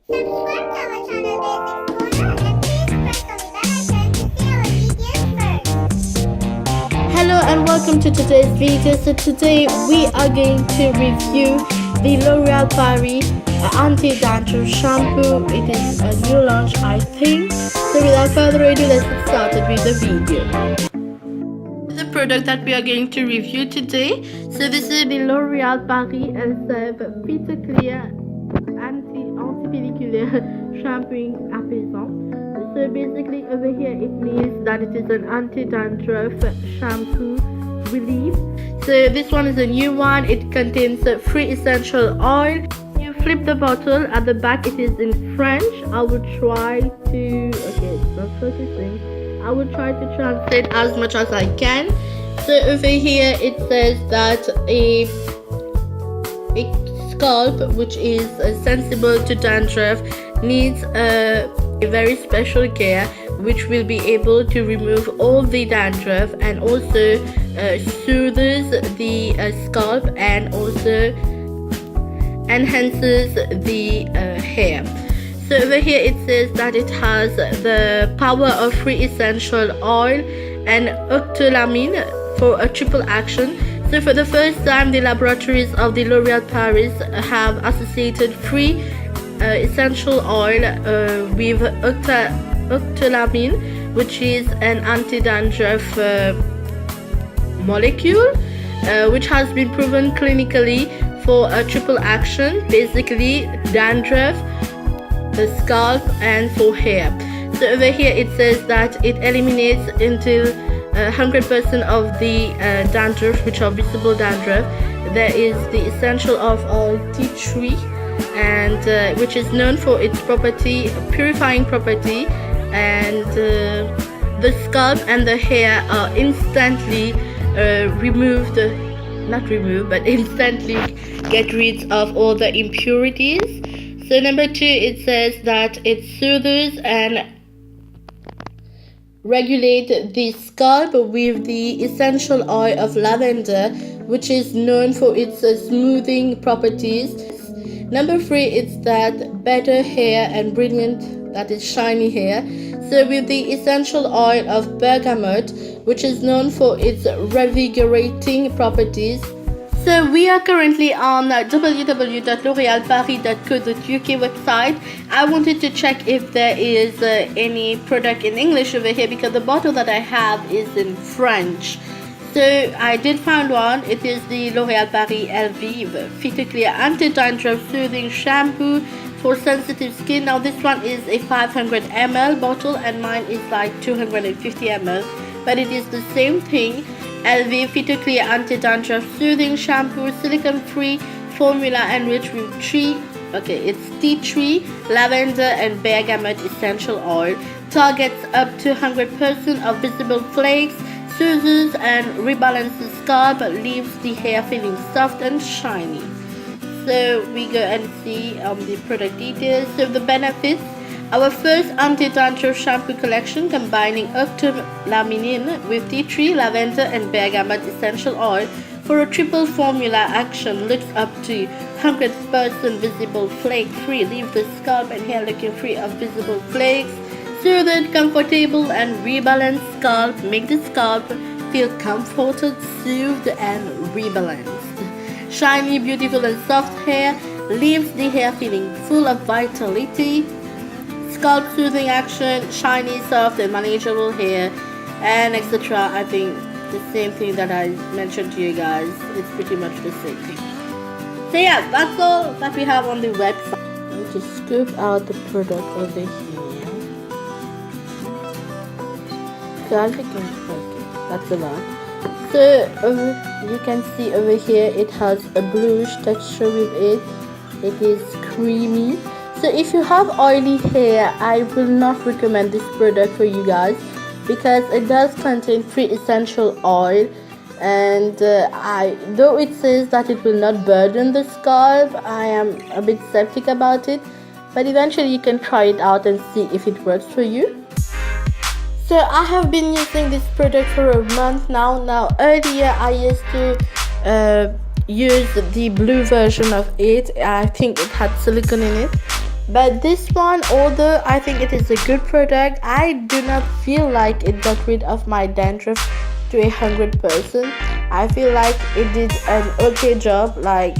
Subscribe to our channel Basics Corner and please press on the bell icon to see our videos first. Hello and welcome to today's video. So today we are going to review the L'Oreal Paris anti-dandruff shampoo. It is a new launch, I think. So without further ado, let's get started with the video. The product that we are going to review today. So this is the L'Oreal Paris Elvive Filter Clear anti-pelliculaire shampooing apaisant. So basically over here it means that it is an anti-dandruff shampoo relief. So this one is a new one. It contains free essential oil. You flip the bottle, at the back it is in French. I will try to, okay, it's not focusing. I will try to translate as much as I can. So over here it says that a scalp which is sensible to dandruff needs a very special care which will be able to remove all the dandruff and also soothes the scalp and also enhances the hair. So over here it says that it has the power of free essential oil and octolamine for a triple action. So for the first time, the laboratories of the L'Oreal Paris have associated free essential oil with octolamine, which is an anti-dandruff molecule, which has been proven clinically for a triple action, basically dandruff, the scalp, and for hair. So over here it says that it eliminates until 100% of the dandruff, which are visible dandruff. There is the essential of oil tea tree, and which is known for its purifying property, and the scalp and the hair are instantly instantly get rid of all the impurities. So number 2, it says that it soothes and regulate the scalp with the essential oil of lavender, which is known for its smoothing properties. Number 3, it's that better hair and brilliant, that is shiny hair. So with the essential oil of bergamot, which is known for its revigorating properties. So we are currently on www.lorealparis.co.uk website. I wanted to check if there is any product in English over here because the bottle that I have is in French. So I did find one. It is the L'Oreal Paris Elvive Filter Clear Anti-Dandruff Soothing Shampoo for sensitive skin. Now this one is a 500 ml bottle and mine is like 250 ml, but it is the same thing. Elvive Filter Clear Anti-Dandruff Soothing Shampoo, silicone-free formula enriched with tea tree, lavender and bergamot essential oil. Targets up to 100% of visible flakes, soothes and rebalances scalp, leaves the hair feeling soft and shiny. So we go and see the product details. So the benefits. Our first anti-dandruff shampoo collection combining octolamine with tea tree, lavender and bergamot essential oil for a triple formula action. Looks up to 100% visible flake-free. Leave the scalp and hair looking free of visible flakes. Soothed, comfortable and rebalanced scalp. Make the scalp feel comforted, soothed and rebalanced. Shiny, beautiful and soft hair. Leaves the hair feeling full of vitality. Scalp soothing action, shiny, soft and manageable hair, and etc. I think the same thing that I mentioned to you guys. It's pretty much the same thing. So yeah, that's all that we have on the website. I'll just scoop out the product over here. So I think that's a lot. So you can see over here it has a bluish texture with it. It is creamy. So if you have oily hair, I will not recommend this product for you guys because it does contain free essential oil, and though it says that it will not burden the scalp, I am a bit skeptic about it, but eventually you can try it out and see if it works for you. So I have been using this product for a month now. Earlier I used to use the blue version of it. I think it had silicone in it. But this one, although I think it is a good product, I do not feel like it got rid of my dandruff to 100%. I feel like it did an okay job. Like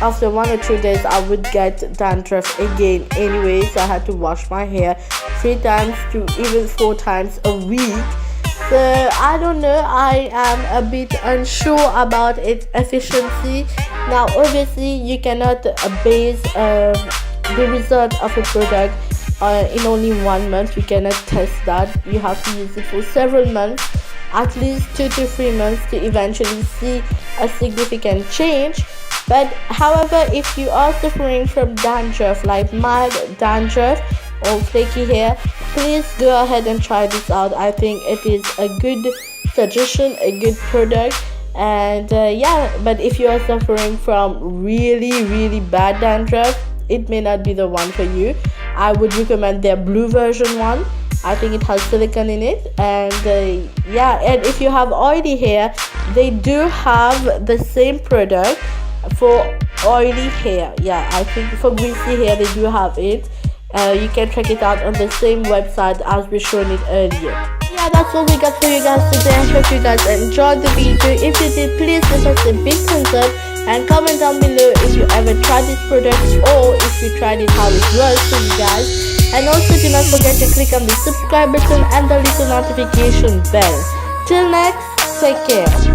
after 1 or 2 days I would get dandruff again anyway, so I had to wash my hair 3 times to even 4 times a week. So I don't know, I am a bit unsure about its efficiency. Now obviously you cannot base the result of a product in only 1 month. You cannot test that. You have to use it for several months, at least 2 to 3 months, to eventually see a significant change. But however, if you are suffering from dandruff, like mild dandruff or flaky hair, please go ahead and try this out. I think it is a good suggestion, a good product. And yeah, but if you are suffering from really bad dandruff, it may not be the one for you. I would recommend their blue version one. I think it has silicone in it. And yeah, and if you have oily hair, they do have the same product for oily hair. Yeah, I think for greasy hair they do have it. You can check it out on the same website as we shown it earlier. Yeah, that's all we got for you guys today. I hope you guys enjoyed the video. If you did, please give us a big thumbs up and comment down below if you ever tried this product or if you tried it, how it works for you guys. And also do not forget to click on the subscribe button and the little notification bell. Till next, take care.